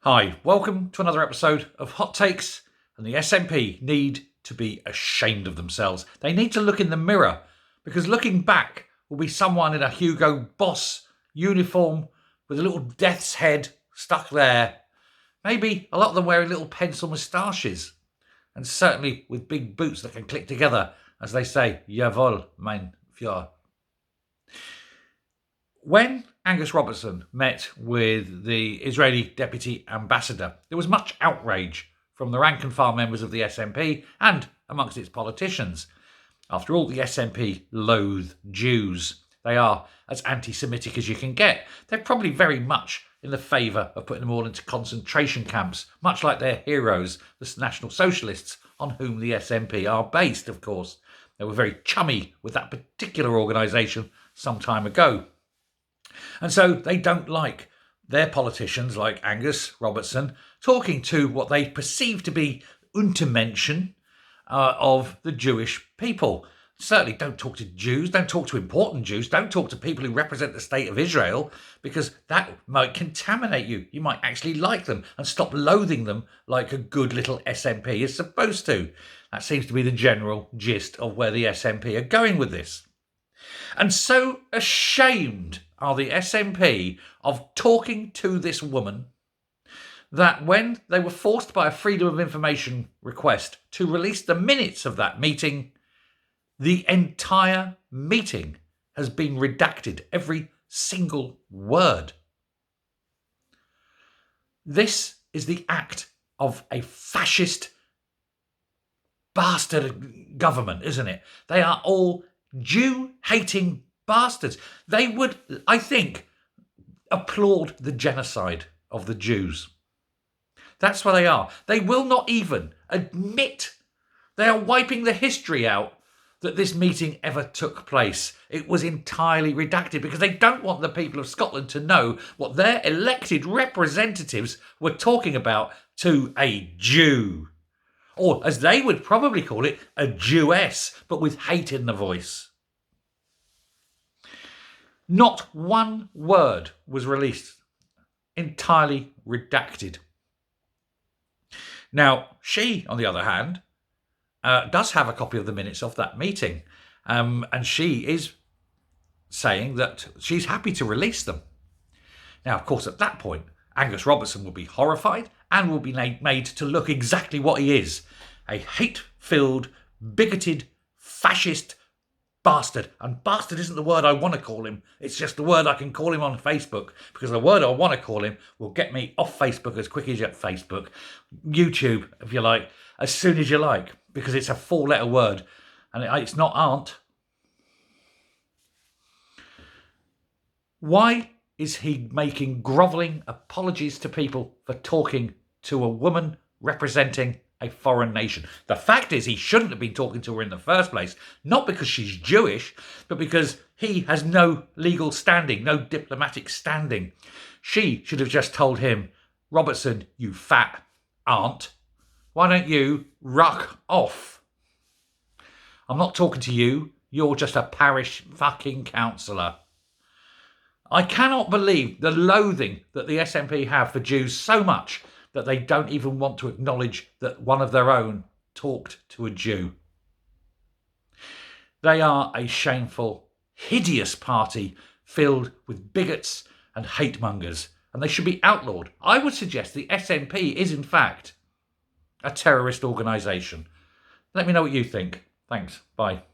Hi, welcome to another episode of Hot Takes, and the SNP need to be ashamed of themselves. They need to look in the mirror, because looking back will be someone in a Hugo Boss uniform with a little death's head stuck there. Maybe a lot of them wearing little pencil moustaches, and certainly with big boots that can click together as they say, Jawohl, mein Führer. When Angus Robertson met with the Israeli deputy ambassador, there was much outrage from the rank and file members of the SNP and amongst its politicians. After all, the SNP loathe Jews. They are as anti-Semitic as you can get. They're probably very much in the favour of putting them all into concentration camps, much like their heroes, the National Socialists, on whom the SNP are based, of course. They were very chummy with that particular organisation some time ago. And so they don't like their politicians like Angus Robertson talking to what they perceive to be Untermenschen of the Jewish people. Certainly don't talk to Jews, don't talk to important Jews, don't talk to people who represent the state of Israel, because that might contaminate you. You might actually like them and stop loathing them like a good little SNP is supposed to. That seems to be the general gist of where the SNP are going with this. And so ashamed are the SNP of talking to this woman that when they were forced by a Freedom of Information request to release the minutes of that meeting, the entire meeting has been redacted, every single word. This is the act of a fascist bastard government, isn't it? They are all Jew-hating bastards. They would, I think, applaud the genocide of the Jews. That's what they are. They will not even admit they are wiping the history out that this meeting ever took place. It was entirely redacted because they don't want the people of Scotland to know what their elected representatives were talking about to a Jew. Or, as they would probably call it, a Jewess, but with hate in the voice. Not one word was released. Entirely redacted. Now, she, on the other hand, does have a copy of the minutes of that meeting. And she is saying that she's happy to release them. Now, of course, at that point, Angus Robertson will be horrified and will be made to look exactly what he is. A hate-filled, bigoted, fascist bastard. And bastard isn't the word I want to call him. It's just the word I can call him on Facebook, because the word I want to call him will get me off Facebook as quick as you get Facebook. YouTube, if you like, as soon as you like, because it's a four-letter word. And it's not aunt. Why is he making grovelling apologies to people for talking to a woman representing a foreign nation? The fact is, he shouldn't have been talking to her in the first place, not because she's Jewish, but because he has no legal standing, no diplomatic standing. She should have just told him, Robertson, you fat aunt, why don't you ruck off? I'm not talking to you, you're just a parish fucking councillor. I cannot believe the loathing that the SNP have for Jews so much that they don't even want to acknowledge that one of their own talked to a Jew. They are a shameful, hideous party filled with bigots and hate mongers, and they should be outlawed. I would suggest the SNP is, in fact, a terrorist organisation. Let me know what you think. Thanks. Bye.